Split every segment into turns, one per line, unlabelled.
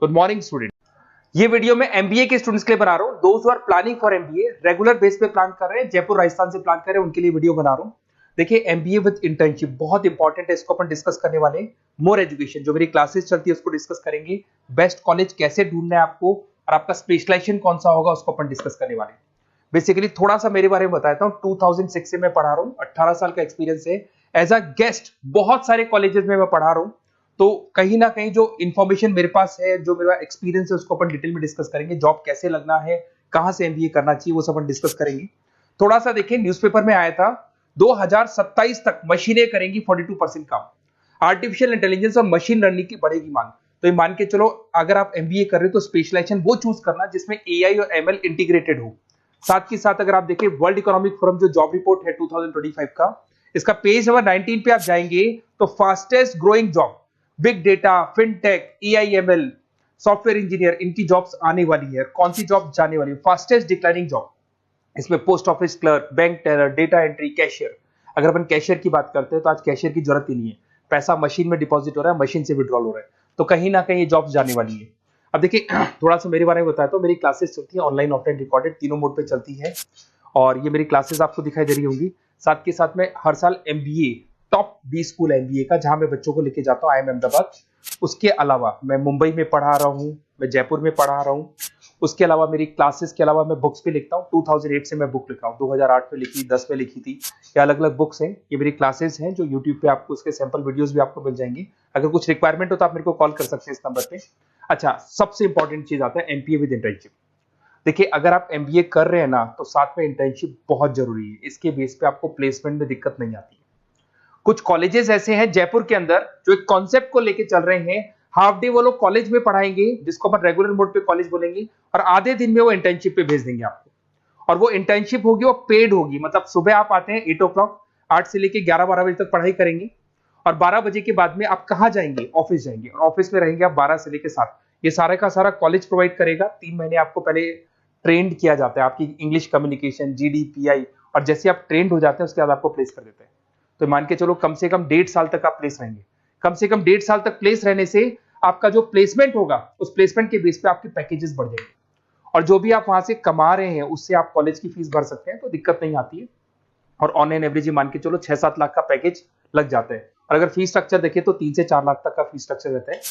Good morning student. ये video मैं MBA के स्टूडेंट्स के लिए बना रहा हूँ। दोस्त are planning for MBA, regular base पे प्लान कर रहे हैं, जयपुर राजस्थान से प्लान कर रहे हैं, उनके लिए वीडियो बना रहा हूँ। देखिए एमबीए विद इंटर्नशिप बहुत इंपॉर्टेंट है, इसको अपन डिस्कस करने वाले हैं। मोर एजुकेशन जो मेरी क्लासेस चलती है उसको डिस्कस करेंगे। बेस्ट कॉलेज कैसे ढूंढना है आपको और आपका स्पेशलाइजेशन कौन सा होगा उसको अपन डिस्कस करने वाले हैं। बेसिकली थोड़ा सा मेरे बारे में बताता हूँ। 2006 से मैं पढ़ा रहा हूँ, 18 साल का एक्सपीरियंस है। एज अ गेस्ट बहुत सारे कॉलेजेस में मैं पढ़ा रहा हूँ, तो कहीं ना कहीं जो इन्फॉर्मेशन मेरे पास है, जो मेरा एक्सपीरियंस है, उसको अपन डिटेल में डिस्कस करेंगे। जॉब कैसे लगना है, कहां से एमबीए करना चाहिए, वो सब अपन डिस्कस करेंगे। थोड़ा सा देखिए, न्यूज़पेपर में आया था 2027 तक मशीनें करेंगी 42% काम। आर्टिफिशियल इंटेलिजेंस और मशीन लर्निंग की बढ़ेगी मांग। तो ये मान के चलो, अगर आप एमबीए कर रहे हो तो स्पेशलाइजेशन वो चूज करना जिसमें एआई और एमएल इंटीग्रेटेड हो। साथ के साथ अगर आप देखिए वर्ल्ड इकोनॉमिक फोरम जो जॉब रिपोर्ट है 2025 का, इसका पेज नंबर 19 पे आप जाएंगे तो fastest growing job big data, fintech, AIML, software engineer, इनकी जॉब्स आने वाली है। कौन सी जॉब जाने वाली है? फास्टेस्ट डिक्लाइनिंग जॉब, इसमें post office clerk, bank teller, data entry, cashier. अगर अपन कैशियर की बात करते हैं तो आज कैशियर की जरूरत ही नहीं है, पैसा मशीन में डिपॉजिट हो रहा है, मशीन से विड्रॉल हो रहा है, तो कहीं ना कहीं ये जॉब्स जाने वाली है। अब देखिए थोड़ा सा मेरे बारे में बताया तो मेरी क्लासेस चलती है ऑनलाइन ऑफलाइन रिकॉर्डेड, तीनों मोड पे चलती है और ये मेरी क्लासेस आपको दिखाई दे रही होंगी। साथ के साथ में हर साल एमबीए टॉप 20 स्कूल एमबीए का जहां मैं बच्चों को लेके जाता हूँ, आईएम अहमदाबाद। उसके अलावा मैं मुंबई में पढ़ा रहा हूँ, मैं जयपुर में पढ़ा रहा हूँ। उसके अलावा मेरी क्लासेस के अलावा मैं बुक्स भी लिखता हूँ। 2008 से मैं बुक लिख रहा हूँ, 2008 में लिखी, 10 में लिखी थी। ये अलग अलग बुक्स हैं, ये मेरी क्लासेस हैं जो यूट्यूब पे आपको उसके सैंपल वीडियोस भी आपको मिल जाएंगे। अगर कुछ रिक्वायरमेंट हो तो आप मेरे को कॉल कर सकते हैं इस नंबर पे। अच्छा, सबसे इंपॉर्टेंट चीज आता है एमपीए विद इंटर्नशिप। देखिए अगर आप एमबीए कर रहे हैं ना, तो साथ में इंटर्नशिप बहुत जरूरी है। इसके बेस पे आपको प्लेसमेंट में दिक्कत नहीं आती है। कुछ कॉलेजेस ऐसे हैं जयपुर के अंदर जो एक कॉन्सेप्ट को लेके चल रहे हैं, हाफ डे वो लोग कॉलेज में पढ़ाएंगे जिसको अपन रेगुलर मोड पे कॉलेज बोलेंगे, और आधे दिन में वो इंटर्नशिप पे भेज देंगे आपको। और वो इंटर्नशिप होगी, वो पेड होगी। मतलब सुबह आप आते हैं 8 ओ क्लॉक, 8 से लेके 11-12 बजे तक पढ़ाई करेंगे और 12 बजे के बाद में आप कहाँ जाएंगे? ऑफिस जाएंगे, और ऑफिस में रहेंगे आप 12 से लेके 7। ये सारा का सारा कॉलेज प्रोवाइड करेगा। 3 महीने आपको पहले ट्रेंड किया जाता है, आपकी इंग्लिश कम्युनिकेशन, जीडीपीआई, और जैसे आप ट्रेंड हो जाते हैं उसके बाद आपको प्लेस कर देते हैं। तो मान के चलो कम से कम 1.5 साल तक आप प्लेस रहेंगे। कम से कम 1.5 साल तक प्लेस रहने से आपका जो प्लेसमेंट होगा, उस प्लेसमेंट के बेस पे आपके पैकेजेस बढ़ जाएंगे, और जो भी आप वहां से कमा रहे हैं उससे आप कॉलेज की फीस भर सकते हैं, तो दिक्कत नहीं आती है। और ऑन एन एवरेज मान के चलो 6-7 लाख का पैकेज लग जाता है। और अगर फीस स्ट्रक्चर देखें तो 3 से 4 लाख तक का फीस स्ट्रक्चर रहता है।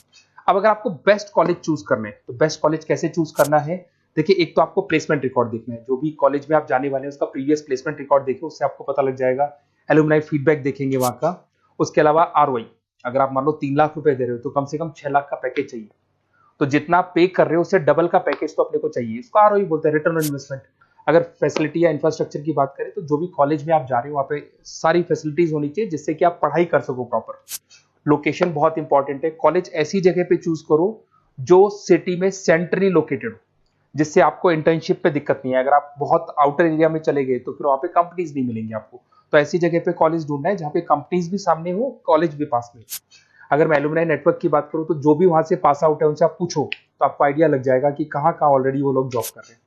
अब अगर आपको बेस्ट कॉलेज चूज करना है तो बेस्ट कॉलेज कैसे चूज करना है? देखिए एक तो आपको प्लेसमेंट रिकॉर्ड देखना है, जो भी कॉलेज में आप जाने वाले हैं उसका प्रीवियस प्लेसमेंट रिकॉर्ड देखिए, उससे आपको पता लग जाएगा। एलुमनाई फीडबैक देखेंगे वहां का। उसके अलावा आरओआई, अगर आप मान लो 3 लाख रुपए दे रहे हो तो कम से कम 6 लाख का पैकेज चाहिए। तो जितना आप पे कर रहे हो उससे डबल का पैकेज तो अपने को चाहिए। इसको आरओआई बोलते हैं, रिटर्न ऑन इन्वेस्टमेंट। अगर फैसिलिटी या इंफ्रास्ट्रक्चर की बात करें तो जो भी कॉलेज में आप जा रहे हो वहां पे सारी फैसिलिटीज होनी चाहिए जिससे कि आप पढ़ाई कर सको प्रॉपर। लोकेशन बहुत इंपॉर्टेंट है। कॉलेज ऐसी जगह पे चूज करो जो सिटी में सेंट्रली लोकेटेड हो, जिससे आपको इंटर्नशिप पे दिक्कत नहीं है। अगर आप बहुत आउटर एरिया में चले गए तो फिर वहां पे कंपनीज नहीं मिलेंगी आपको। तो ऐसी जगह पे कॉलेज ढूंढना है जहाँ पे कंपनीज भी सामने हो, कॉलेज भी पास में। अगर मैं एलुमनाई नेटवर्क की बात करूँ तो जो भी वहां से पास आउट है उनसे आप पूछो तो आपको आइडिया लग जाएगा कि कहाँ कहाँ ऑलरेडी वो लोग जॉब कर रहे हैं।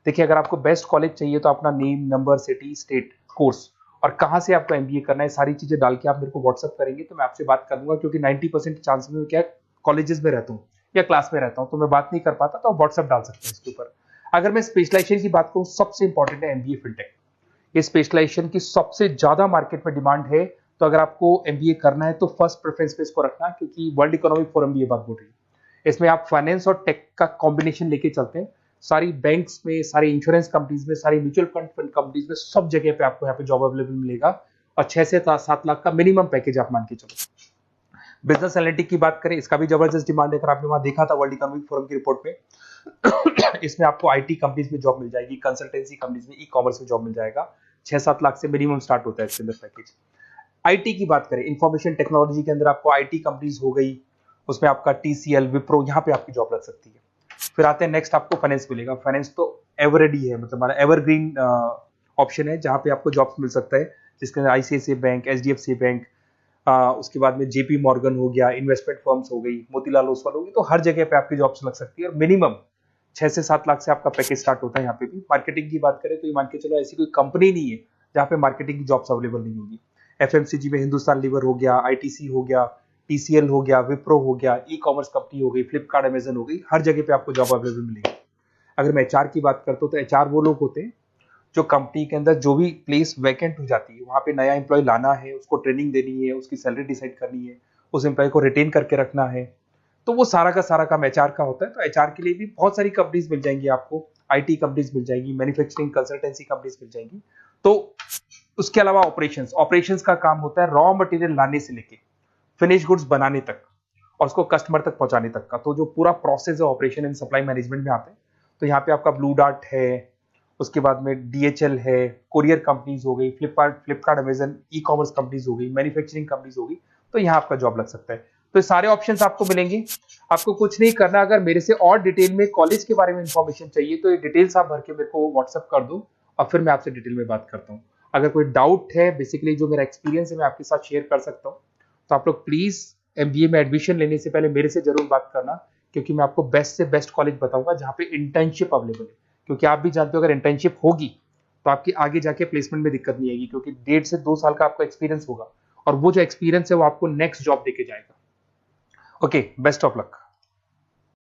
देखिए अगर आपको बेस्ट कॉलेज चाहिए तो अपना name, number, city, state, course और कहाँ से आपको एमबीए करना है, सारी चीजें डाल के आप मेरे को व्हाट्सअप करेंगे तो मैं आपसे बात कर लूंगा। क्योंकि 90% चांस में क्या कॉलेजेस में रहता हूँ या क्लास में रहता हूँ, तो मैं बात नहीं कर पाता, तो आप व्हाट्सअप डाल सकते हैं इसके ऊपर। अगर मैं स्पेशलाइजेशन की बात करूँ, सबसे इंपॉर्टेंट है एमबीए फिनटेक। ये स्पेशलाइजेशन की सबसे ज्यादा मार्केट में डिमांड है। तो अगर आपको एमबीए करना है तो फर्स्ट प्रेफरेंस पे इसको रखना, क्योंकि वर्ल्ड इकोनॉमिक फोरम भी ये बात बोल रही है। इसमें आप फाइनेंस और टेक का कॉम्बिनेशन लेके चलते हैं। सारी बैंक्स में, सारी इंश्योरेंस कंपनीज में, सारी म्यूचुअल फंड कंपनीज में, सब जगह पे आपको यहाँ पे जॉब अवेलेबल मिलेगा। और 6 से 7 लाख का मिनिमम पैकेज आप मान के चलो। बिजनेस एनालिटिक की बात करें, इसका भी जबरदस्त डिमांड है। अगर आपने वहां देखा था वर्ल्ड इकोनॉमिक फोरम की रिपोर्ट में इसमें आपको आईटी कंपनीज में जॉब मिल जाएगी, कंसल्टेंसी कंपनीज में, ई कॉमर्स में जॉब मिल जाएगा। 6-7 लाख से मिनिमम स्टार्ट होता है इसके अंदर पैकेज। आईटी की बात करें, इंफॉर्मेशन टेक्नोलॉजी के अंदर आपको आईटी कंपनीज हो गई, उसमें आपका टीसीएल, विप्रो, यहाँ पे आपकी जॉब लग सकती है। फिर आते हैं नेक्स्ट, आपको फाइनेंस मिलेगा। फाइनेंस तो एवररेडी है, मतलब हमारा एवरग्रीन ऑप्शन है जहाँ पे आपको जॉब्स मिल सकता है, जिसके अंदर आईसीआईसीआई बैंक, एचडीएफसी बैंक, उसके बाद में जेपी मॉर्गन हो गया, इन्वेस्टमेंट फर्म्स हो गई, मोतीलाल ओसवाल होगी। तो हर जगह पे आपकी जॉब्स लग सकती है और मिनिमम 6 से 7 लाख से आपका पैकेज स्टार्ट होता है। यहाँ पे भी मार्केटिंग की बात करें तो ये मान के चलो ऐसी कोई कंपनी नहीं है जहाँ पे मार्केटिंग की जॉब्स अवेलेबल नहीं होगी। एफएमसीजी में हिंदुस्तान लीवर हो गया, आईटीसी हो गया, TCL हो गया, विप्रो हो गया, ई-कॉमर्स कंपनी हो गई, फ्लिपकार्ट, अमेजन हो गई, हर जगह पे आपको जॉब अवेलेबल मिलेगी। अगर मैं HR की बात करता हूँ तो HR वो लोग होते हैं जो कंपनी के अंदर जो भी प्लेस वैकेंट हो जाती है वहां पे नया एम्प्लॉय लाना है, उसको ट्रेनिंग देनी है, उसकी सैलरी डिसाइड करनी है, उस एम्प्लॉय को रिटेन करके रखना है, तो वो सारा का काम HR का होता है। तो HR के लिए भी बहुत सारी कंपनीज मिल जाएंगी आपको, IT कंपनीज मिल जाएंगी, मैन्युफैक्चरिंग कंसल्टेंसी कंपनीज मिल जाएंगी। तो उसके अलावा ऑपरेशंस ऑपरेशंस का काम होता है रॉ मटेरियल लाने से लेके फिनिश गुड्स बनाने तक और उसको कस्टमर तक पहुंचाने तक का। तो जो पूरा प्रोसेस है ऑपरेशन एंड सप्लाई मैनेजमेंट में आते हैं। तो यहाँ पे आपका ब्लू डार्ट है, उसके बाद में DHL है, कोरियर कंपनीज हो गई, फ्लिपकार्ट अमेजन, ई-कॉमर्स कंपनीज हो गई, मैन्युफैक्चरिंग कंपनीज हो गई, तो यहाँ आपका जॉब लग सकता है। तो ये सारे ऑप्शंस आपको मिलेंगे। आपको कुछ नहीं करना, अगर मेरे से और डिटेल में कॉलेज के बारे में इंफॉर्मेशन चाहिए तो ये डिटेल्स आप भर के मेरे को व्हाट्सअप कर दो और फिर मैं आपसे डिटेल में बात करता हूँ। अगर कोई डाउट है, बेसिकली जो मेरा एक्सपीरियंस है मैं आपके साथ शेयर कर सकता हूँ, तो आप लोग प्लीज MBA में एडमिशन लेने से पहले मेरे से जरूर बात करना, क्योंकि मैं आपको बेस्ट से बेस्ट कॉलेज बताऊंगा जहाँ पे इंटर्नशिप अवेलेबल है। क्योंकि आप भी जानते हो अगर इंटर्नशिप होगी तो आपकी आगे जाके प्लेसमेंट में दिक्कत नहीं आएगी, क्योंकि 1.5 से 2 साल का आपका एक्सपीरियंस होगा और वो जो एक्सपीरियंस है वो आपको नेक्स्ट जॉब देके जाएगा। Okay, best of luck.